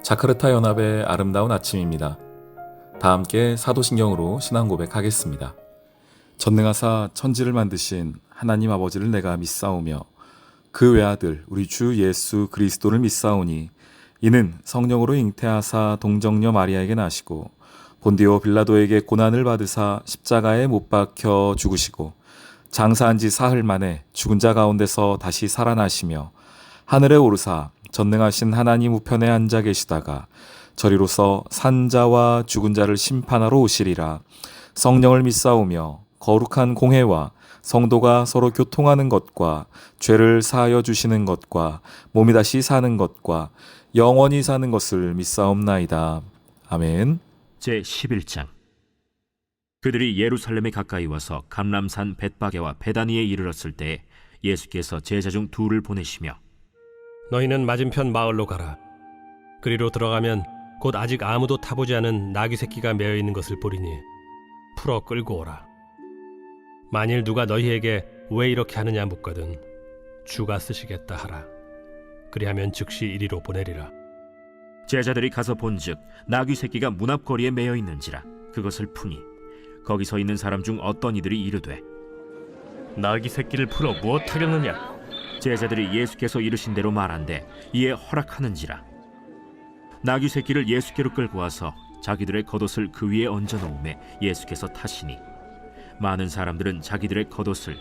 자카르타 연합의 아름다운 아침입니다. 다 함께 사도신경으로 신앙 고백하겠습니다. 전능하사 천지를 만드신 하나님 아버지를 내가 믿사오며 그 외아들 우리 주 예수 그리스도를 믿사오니 이는 성령으로 잉태하사 동정녀 마리아에게 나시고 본디오 빌라도에게 고난을 받으사 십자가에 못 박혀 죽으시고 장사한 지 사흘 만에 죽은 자 가운데서 다시 살아나시며 하늘에 오르사 전능하신 하나님 우편에 앉아 계시다가 저리로서 산자와 죽은 자를 심판하러 오시리라. 성령을 믿사오며 거룩한 공회와 성도가 서로 교통하는 것과 죄를 사하여 주시는 것과 몸이 다시 사는 것과 영원히 사는 것을 믿사옵나이다. 아멘. 제11장. 그들이 예루살렘에 가까이 와서 감람산 벳바게와 베다니에 이르렀을 때 예수께서 제자 중 둘을 보내시며 너희는 맞은편 마을로 가라. 그리로 들어가면 곧 아직 아무도 타보지 않은 나귀 새끼가 매어 있는 것을 보리니 풀어 끌고 오라. 만일 누가 너희에게 왜 이렇게 하느냐 묻거든 주가 쓰시겠다 하라. 그리하면 즉시 이리로 보내리라. 제자들이 가서 본즉 나귀 새끼가 문 앞거리에 매어 있는지라. 그것을 푸니 거기 서 있는 사람 중 어떤 이들이 이르되 나귀 새끼를 풀어 무엇하려느냐? 제자들이 예수께서 이르신 대로 말한대 이에 허락하는지라. 나귀 새끼를 예수께로 끌고 와서 자기들의 겉옷을 그 위에 얹어 놓음에 예수께서 타시니 많은 사람들은 자기들의 겉옷을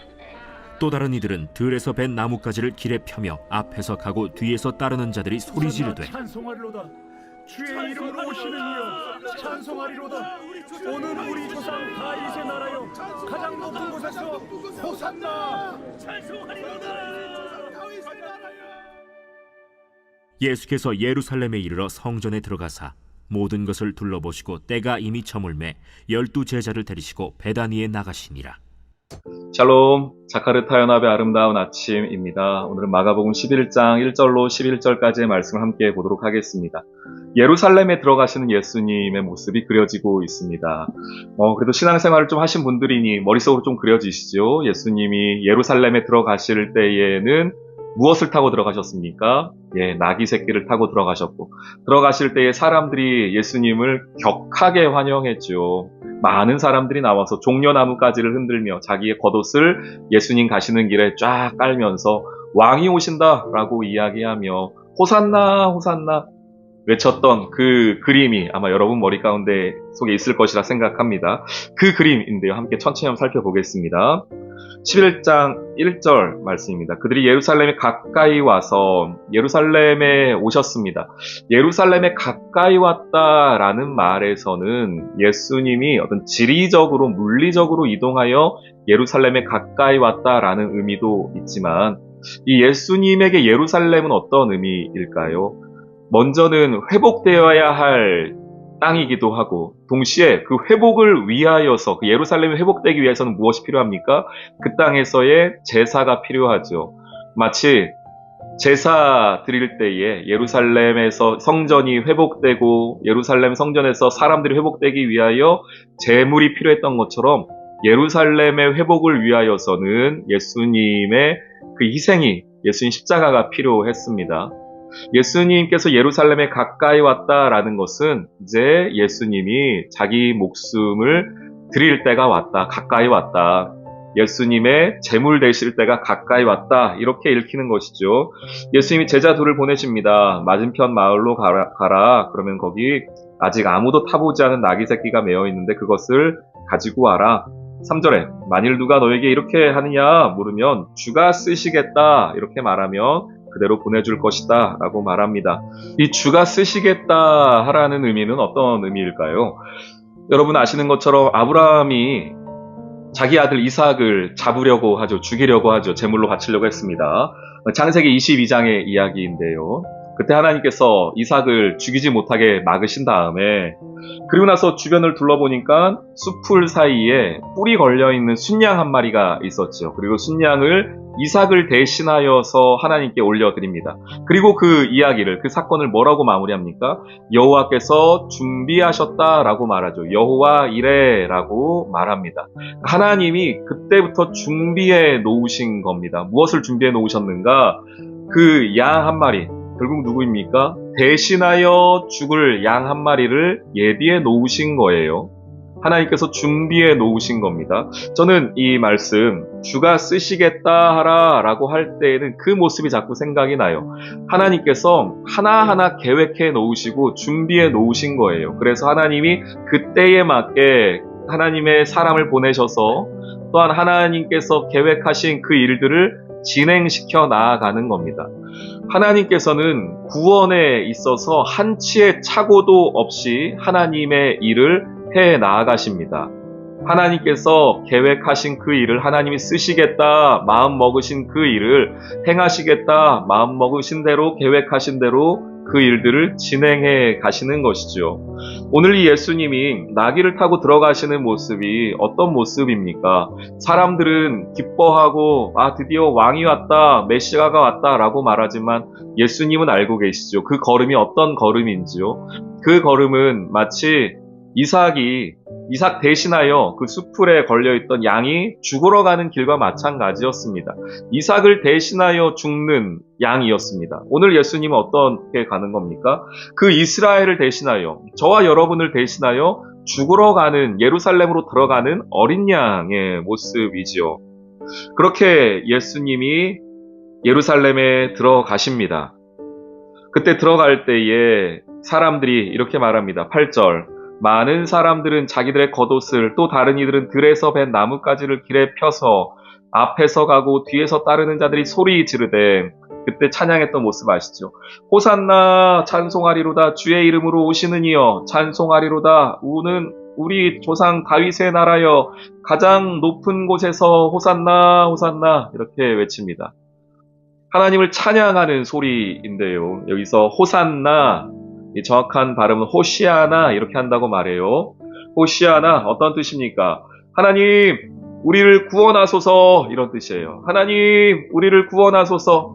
또 다른 이들은 들에서 벤 나뭇가지를 길에 펴며 앞에서 가고 뒤에서 따르는 자들이 소리 지르되 찬송하리로다. 주의 이름으로 오시는 이여 찬송하리로다. 오늘 우리 조상 다윗의 나라여 가장 높은 곳에서 호산나. 찬송하리로다. 예수께서 예루살렘에 이르러 성전에 들어가사 모든 것을 둘러보시고 때가 이미 저물매 12 제자를 데리시고 베다니에 나가시니라. 샬롬, 자카르타 연합의 아름다운 아침입니다. 오늘은 마가복음 11장 1절로 11절까지의 말씀을 함께 보도록 하겠습니다. 예루살렘에 들어가시는 예수님의 모습이 그려지고 있습니다. 그래도 신앙생활을 좀 하신 분들이니 머릿속으로 좀 그려지시죠? 예수님이 예루살렘에 들어가실 때에는 무엇을 타고 들어가셨습니까? 나귀 새끼를 타고 들어가셨고, 들어가실 때에 사람들이 예수님을 격하게 환영했죠. 많은 사람들이 나와서 종려나무가지를 흔들며 자기의 겉옷을 예수님 가시는 길에 쫙 깔면서 왕이 오신다라고 이야기하며 호산나 호산나 외쳤던 그 그림이 아마 여러분 머리 가운데 속에 있을 것이라 생각합니다. 그 그림인데요. 함께 천천히 한번 살펴보겠습니다. 11장 1절 말씀입니다. 그들이 예루살렘에 가까이 와서 예루살렘에 오셨습니다. 예루살렘에 가까이 왔다라는 말에서는 예수님이 어떤 지리적으로 물리적으로 이동하여 예루살렘에 가까이 왔다라는 의미도 있지만 이 예수님에게 예루살렘은 어떤 의미일까요? 먼저는 회복되어야 할 땅이기도 하고 동시에 그 회복을 위하여서 그 예루살렘이 회복되기 위해서는 무엇이 필요합니까? 그 땅에서의 제사가 필요하죠. 마치 제사 드릴 때에 예루살렘에서 성전이 회복되고 예루살렘 성전에서 사람들이 회복되기 위하여 제물이 필요했던 것처럼 예루살렘의 회복을 위하여서는 예수님의 그 희생이 예수님 십자가가 필요했습니다. 예수님께서 예루살렘에 가까이 왔다라는 것은 이제 예수님이 자기 목숨을 드릴 때가 왔다, 가까이 왔다. 예수님의 제물 되실 때가 가까이 왔다. 이렇게 읽히는 것이죠. 예수님이 제자 둘을 보내십니다. 맞은편 마을로 가라. 그러면 거기 아직 아무도 타보지 않은 나귀 새끼가 매어 있는데 그것을 가지고 와라. 3절에 만일 누가 너에게 이렇게 하느냐 물으면 주가 쓰시겠다. 이렇게 말하면 그대로 보내줄 것이다 라고 말합니다. 이 주가 쓰시겠다 하라는 의미는 어떤 의미일까요? 여러분 아시는 것처럼 아브라함이 자기 아들 이삭을 잡으려고 하죠. 죽이려고 하죠. 제물로 바치려고 했습니다. 창세기 22장의 이야기인데요. 그때 하나님께서 이삭을 죽이지 못하게 막으신 다음에 그리고 나서 주변을 둘러보니까 숲풀 사이에 뿔이 걸려있는 순양 한 마리가 있었죠. 그리고 순양을 이삭을 대신하여서 하나님께 올려드립니다. 그리고 그 이야기를, 그 사건을 뭐라고 마무리합니까? 여호와께서 준비하셨다라고 말하죠. 여호와 이레라고 말합니다. 하나님이 그때부터 준비해 놓으신 겁니다. 무엇을 준비해 놓으셨는가? 그 양 한 마리, 결국 누구입니까? 대신하여 죽을 양 한 마리를 예비해 놓으신 거예요. 하나님께서 준비해 놓으신 겁니다. 저는 이 말씀, 주가 쓰시겠다 하라 라고 할 때에는 그 모습이 자꾸 생각이 나요. 하나님께서 하나하나 계획해 놓으시고 준비해 놓으신 거예요. 그래서 하나님이 그때에 맞게 하나님의 사람을 보내셔서 또한 하나님께서 계획하신 그 일들을 진행시켜 나아가는 겁니다. 하나님께서는 구원에 있어서 한치의 착오도 없이 하나님의 일을 해 나아가십니다. 하나님께서 계획하신 그 일을 하나님이 쓰시겠다 마음 먹으신 그 일을 행하시겠다 마음 먹으신 대로 계획하신 대로 그 일들을 진행해 가시는 것이죠. 오늘 이 예수님이 나귀를 타고 들어가시는 모습이 어떤 모습입니까? 사람들은 기뻐하고 드디어 왕이 왔다, 메시아가 왔다 라고 말하지만 예수님은 알고 계시죠. 그 걸음이 어떤 걸음인지요. 그 걸음은 마치 이삭 대신하여 그 수풀에 걸려있던 양이 죽으러 가는 길과 마찬가지였습니다. 이삭을 대신하여 죽는 양이었습니다. 오늘 예수님은 어떻게 가는 겁니까? 그 이스라엘을 대신하여, 저와 여러분을 대신하여 죽으러 가는, 예루살렘으로 들어가는 어린 양의 모습이지요. 그렇게 예수님이 예루살렘에 들어가십니다. 그때 들어갈 때에 사람들이 이렇게 말합니다. 8절. 많은 사람들은 자기들의 겉옷을 또 다른 이들은 들에서 벤 나뭇가지를 길에 펴서 앞에서 가고 뒤에서 따르는 자들이 소리 지르되 그때 찬양했던 모습 아시죠? 호산나 찬송하리로다 주의 이름으로 오시는 이여 찬송하리로다 우리 조상 다윗의 나라여 가장 높은 곳에서 호산나 호산나 이렇게 외칩니다. 하나님을 찬양하는 소리인데요. 여기서 호산나 정확한 발음은 호시아나 이렇게 한다고 말해요. 호시아나 어떤 뜻입니까? 하나님 우리를 구원하소서 이런 뜻이에요. 하나님 우리를 구원하소서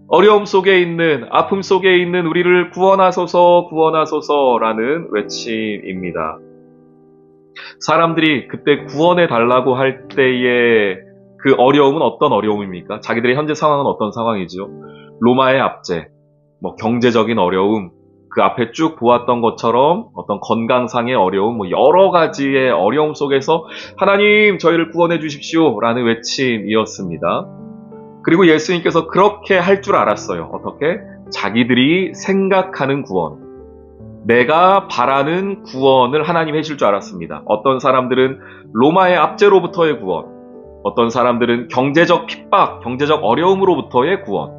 어려움 속에 있는 아픔 속에 있는 우리를 구원하소서 구원하소서라는 외침입니다. 사람들이 그때 구원해 달라고 할 때의 그 어려움은 어떤 어려움입니까? 자기들의 현재 상황은 어떤 상황이죠? 로마의 압제, 경제적인 어려움, 그 앞에 쭉 보았던 것처럼 어떤 건강상의 어려움, 여러 가지의 어려움 속에서 하나님 저희를 구원해 주십시오 라는 외침이었습니다. 그리고 예수님께서 그렇게 할 줄 알았어요. 어떻게? 자기들이 생각하는 구원, 내가 바라는 구원을 하나님이 해줄 줄 알았습니다. 어떤 사람들은 로마의 압제로부터의 구원, 어떤 사람들은 경제적 핍박, 경제적 어려움으로부터의 구원,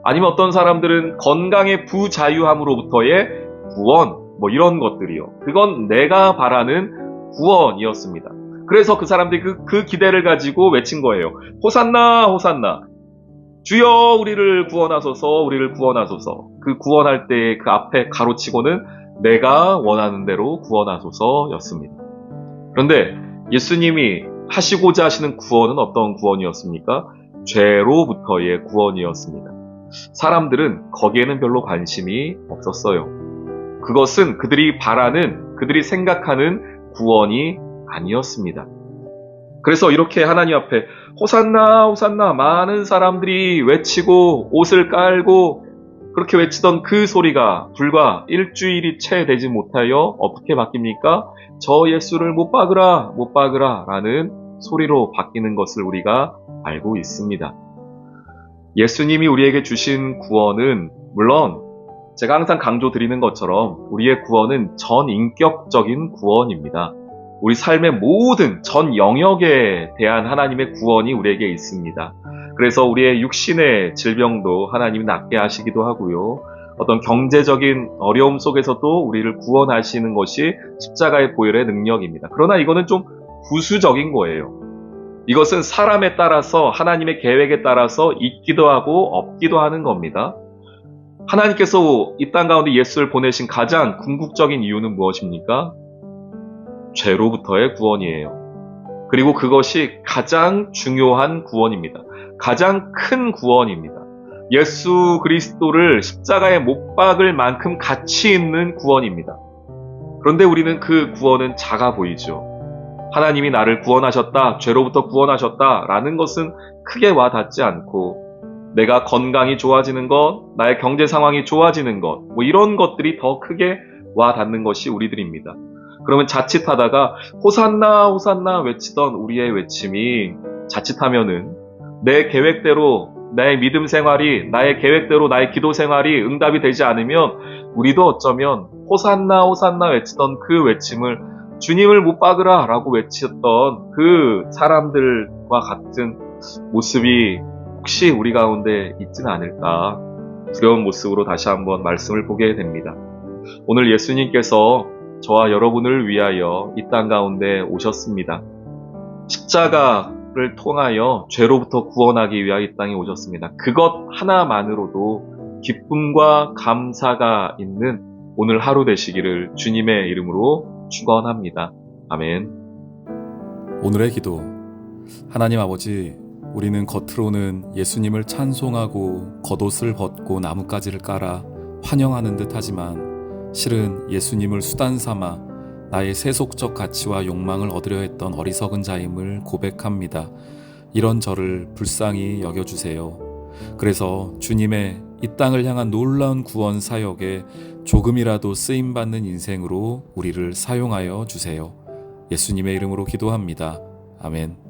아니면 어떤 사람들은 건강의 부자유함으로부터의 구원, 이런 것들이요. 그건 내가 바라는 구원이었습니다. 그래서 그 사람들이 그 기대를 가지고 외친 거예요. 호산나, 호산나. 주여 우리를 구원하소서, 우리를 구원하소서. 그 구원할 때 그 앞에 가로치고는 내가 원하는 대로 구원하소서였습니다. 그런데 예수님이 하시고자 하시는 구원은 어떤 구원이었습니까? 죄로부터의 구원이었습니다. 사람들은 거기에는 별로 관심이 없었어요. 그것은 그들이 바라는, 그들이 생각하는 구원이 아니었습니다. 그래서 이렇게 하나님 앞에 호산나 호산나 많은 사람들이 외치고 옷을 깔고 그렇게 외치던 그 소리가 불과 일주일이 채 되지 못하여 어떻게 바뀝니까? 저 예수를 못 박으라 못 박으라 라는 소리로 바뀌는 것을 우리가 알고 있습니다. 예수님이 우리에게 주신 구원은 물론 제가 항상 강조드리는 것처럼 우리의 구원은 전인격적인 구원입니다. 우리 삶의 모든 전 영역에 대한 하나님의 구원이 우리에게 있습니다. 그래서 우리의 육신의 질병도 하나님이 낫게 하시기도 하고요. 어떤 경제적인 어려움 속에서도 우리를 구원하시는 것이 십자가의 보혈의 능력입니다. 그러나 이거는 좀 부수적인 거예요. 이것은 사람에 따라서 하나님의 계획에 따라서 있기도 하고 없기도 하는 겁니다. 하나님께서 이 땅 가운데 예수를 보내신 가장 궁극적인 이유는 무엇입니까? 죄로부터의 구원이에요. 그리고 그것이 가장 중요한 구원입니다. 가장 큰 구원입니다. 예수 그리스도를 십자가에 못 박을 만큼 가치 있는 구원입니다. 그런데 우리는 그 구원은 작아 보이죠. 하나님이 나를 구원하셨다, 죄로부터 구원하셨다 라는 것은 크게 와닿지 않고 내가 건강이 좋아지는 것, 나의 경제 상황이 좋아지는 것, 뭐 이런 것들이 더 크게 와 닿는 것이 우리들입니다. 그러면 자칫하다가 호산나 호산나 외치던 우리의 외침이 자칫하면은 내 계획대로 나의 믿음 생활이 나의 계획대로 나의 기도 생활이 응답이 되지 않으면 우리도 어쩌면 호산나 호산나 외치던 그 외침을 주님을 못 박으라 라고 외쳤던 그 사람들과 같은 모습이 혹시 우리 가운데 있지는 않을까 두려운 모습으로 다시 한번 말씀을 보게 됩니다. 오늘 예수님께서 저와 여러분을 위하여 이 땅 가운데 오셨습니다. 십자가를 통하여 죄로부터 구원하기 위하여 이 땅에 오셨습니다. 그것 하나만으로도 기쁨과 감사가 있는 오늘 하루 되시기를 주님의 이름으로 축원합니다. 아멘. 오늘의 기도. 하나님 아버지, 우리는 겉으로는 예수님을 찬송하고 겉옷을 벗고 나뭇가지를 깔아 환영하는 듯 하지만 실은 예수님을 수단 삼아 나의 세속적 가치와 욕망을 얻으려 했던 어리석은 자임을 고백합니다. 이런 저를 불쌍히 여겨주세요. 그래서 주님의 이 땅을 향한 놀라운 구원 사역에 조금이라도 쓰임받는 인생으로 우리를 사용하여 주세요. 예수님의 이름으로 기도합니다. 아멘.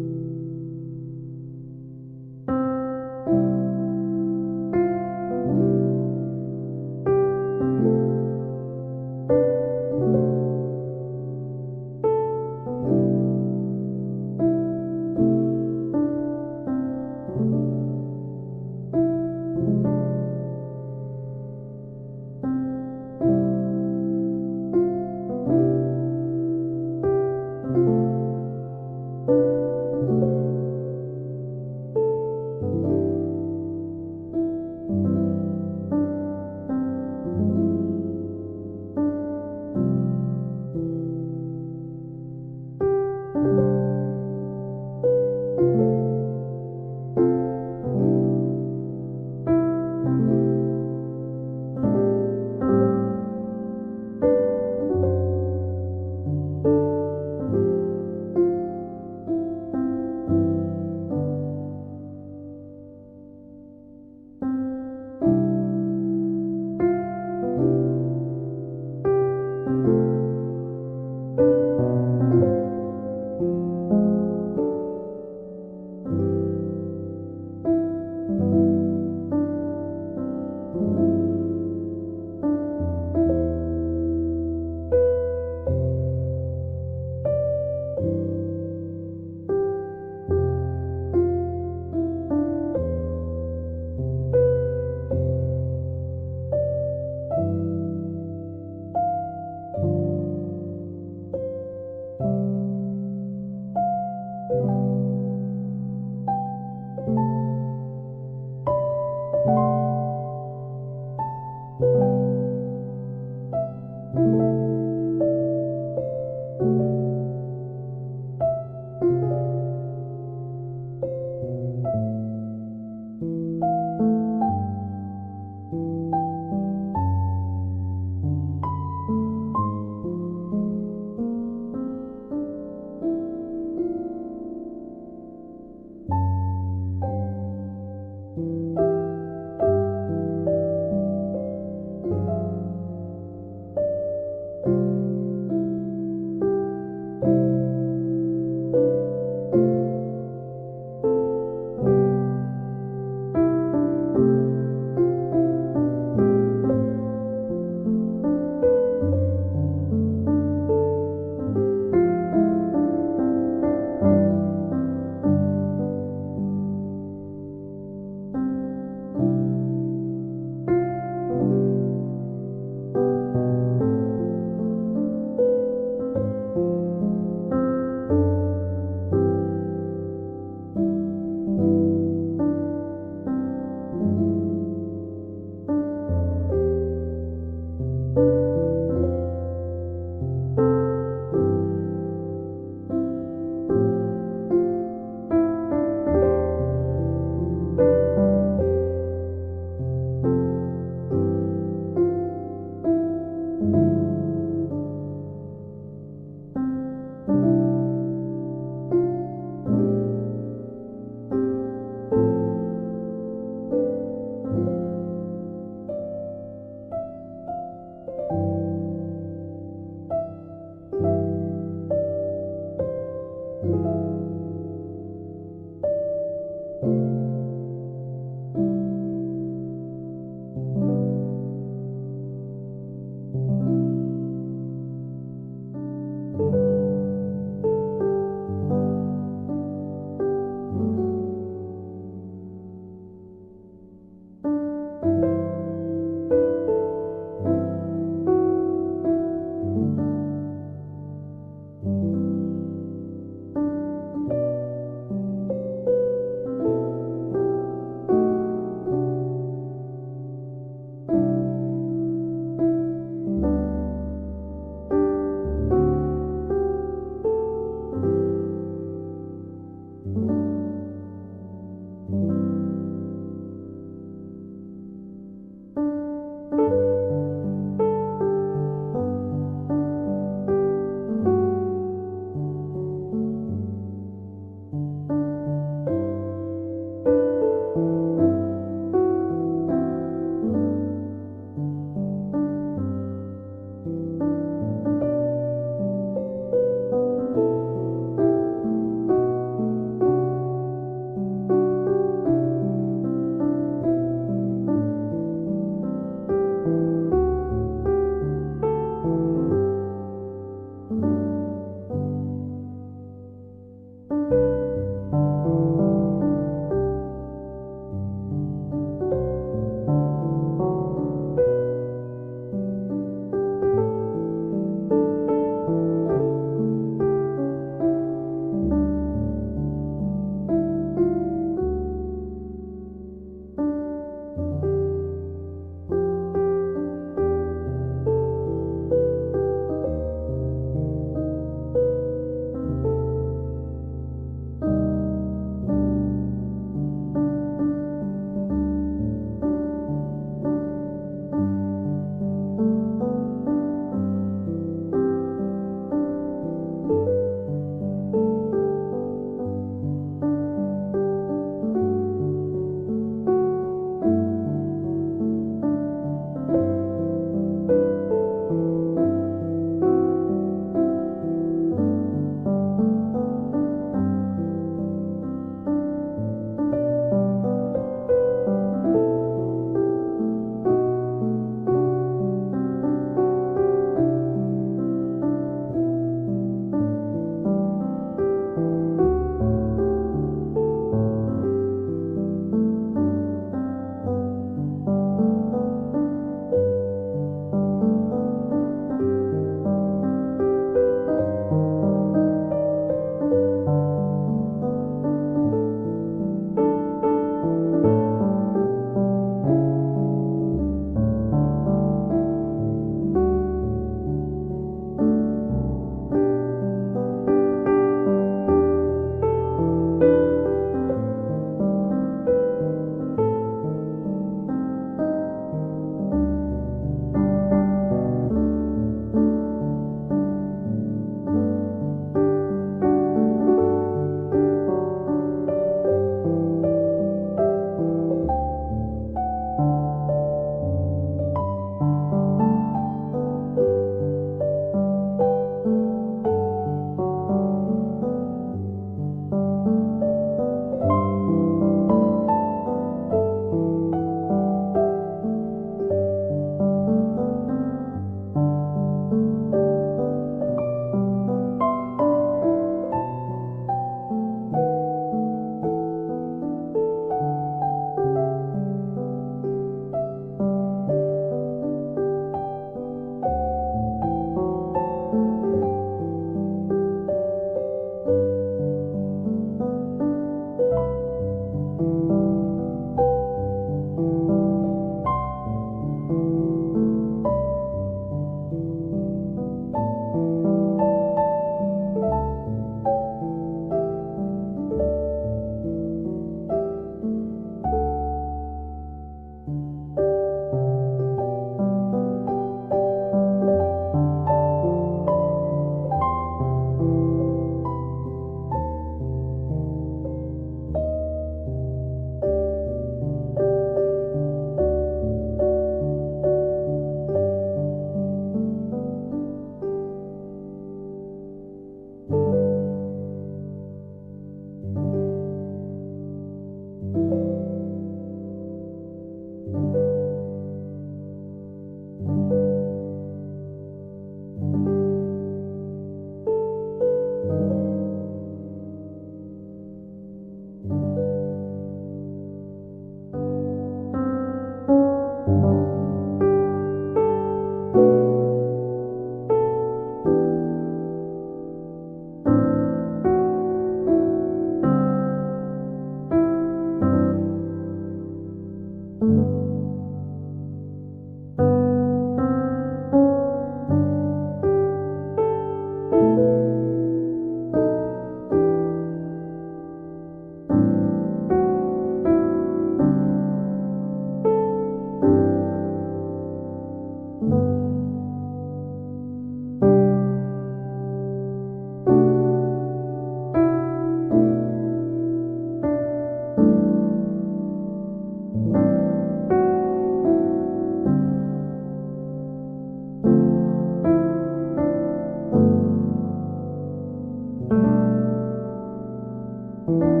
있습니다.